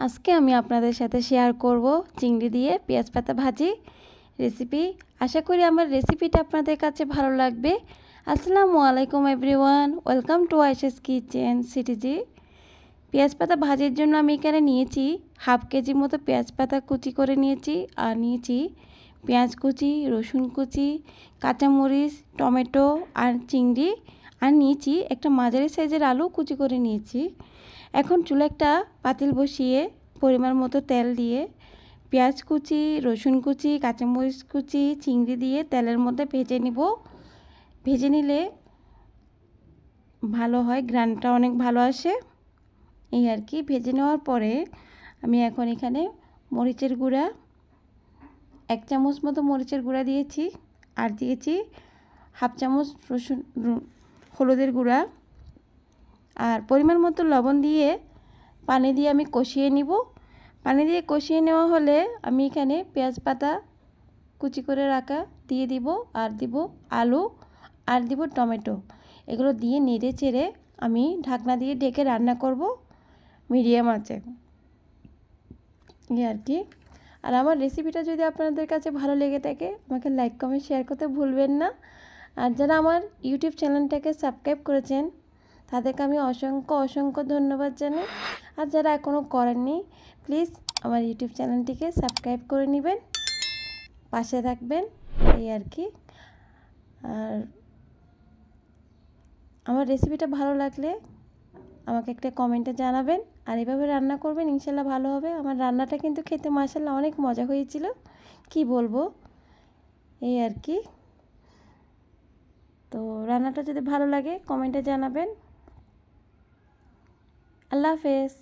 আজকে আমি আপনাদের সাথে শেয়ার করব চিংড়ি দিয়ে পেঁয়াজ পাতা ভাজি রেসিপি। আশা করি আমার রেসিপিটা আপনাদের কাছে ভালো লাগবে। আসসালামু আলাইকুম everyone, welcome to Ayesha's kitchen CTG. পেঁয়াজ পাতা ভাজির জন্য আমি এখানে নিয়েছি হাফ কেজি মতো পেঁয়াজ পাতা কুচি করে নিয়েছি, আর নিয়েছি পেঁয়াজ কুচি, রসুন কুচি, কাঁচামরিচ, টমেটো আর চিংড়ি, আর নিয়েছি একটা মাঝারি সাইজের আলু কুচি করে নিয়েছি। এখন চুলে একটা পাতিল বসিয়ে পরিমাণ মতো তেল দিয়ে পেঁয়াজ কুচি, রসুন কুচি, কাঁচামরিচ কুচি, চিংড়ি দিয়ে তেলের মধ্যে ভেজে নিব। ভেজে নিলে ভালো হয়, ঘ্রাণটা অনেক ভালো আসে। এই আর কি। ভেজে নেওয়ার পরে আমি এখন এখানে মরিচের গুঁড়া 1 চামচ মতো মরিচের গুঁড়া দিয়েছি, আর দিয়েছি হাফ চামচ হলুদের গুঁড়া, আর পরিমাণ মতো লবণ দিয়ে পানি দিয়ে আমি কষিয়ে নিব। পানি দিয়ে কষিয়ে নেওয়া হলে আমি এখানে পেঁয়াজ পাতা কুচি করে রাখা দিয়ে দিব, আর দিব আলু, আর দিব টমেটো। এগুলো দিয়ে নেড়ে চেড়ে আমি ঢাকনা দিয়ে ঢেকে রান্না করব মিডিয়াম আঁচে। এই আর কি। আর আমার রেসিপিটা যদি আপনাদের কাছে ভালো লেগে থাকে আমাকে লাইক কমেন্ট শেয়ার করতে ভুলবেন না। আর যারা আমার ইউটিউব চ্যানেলটাকে সাবস্ক্রাইব করেছেন তাদেরকে আমি অসংখ্য ধন্যবাদ জানাই। আর যারা এখনও করেননি প্লিজ আমার ইউটিউব চ্যানেলটিকে সাবস্ক্রাইব করে নেবেন, পাশে থাকবেন। এই আর কি। আর আমার রেসিপিটা ভালো লাগলে আমাকে একটা কমেন্টে জানাবেন, আর এভাবে রান্না করবেন, ইনশাল্লাহ ভালো হবে। আমার রান্নাটা কিন্তু খেতে মাশাআল্লাহ অনেক মজা হয়েছিল, কি বলবো। এই আর কি। তো রান্নাটা যদি ভালো লাগে কমেন্টে জানাবেন। আল্লাহ হাফেজ।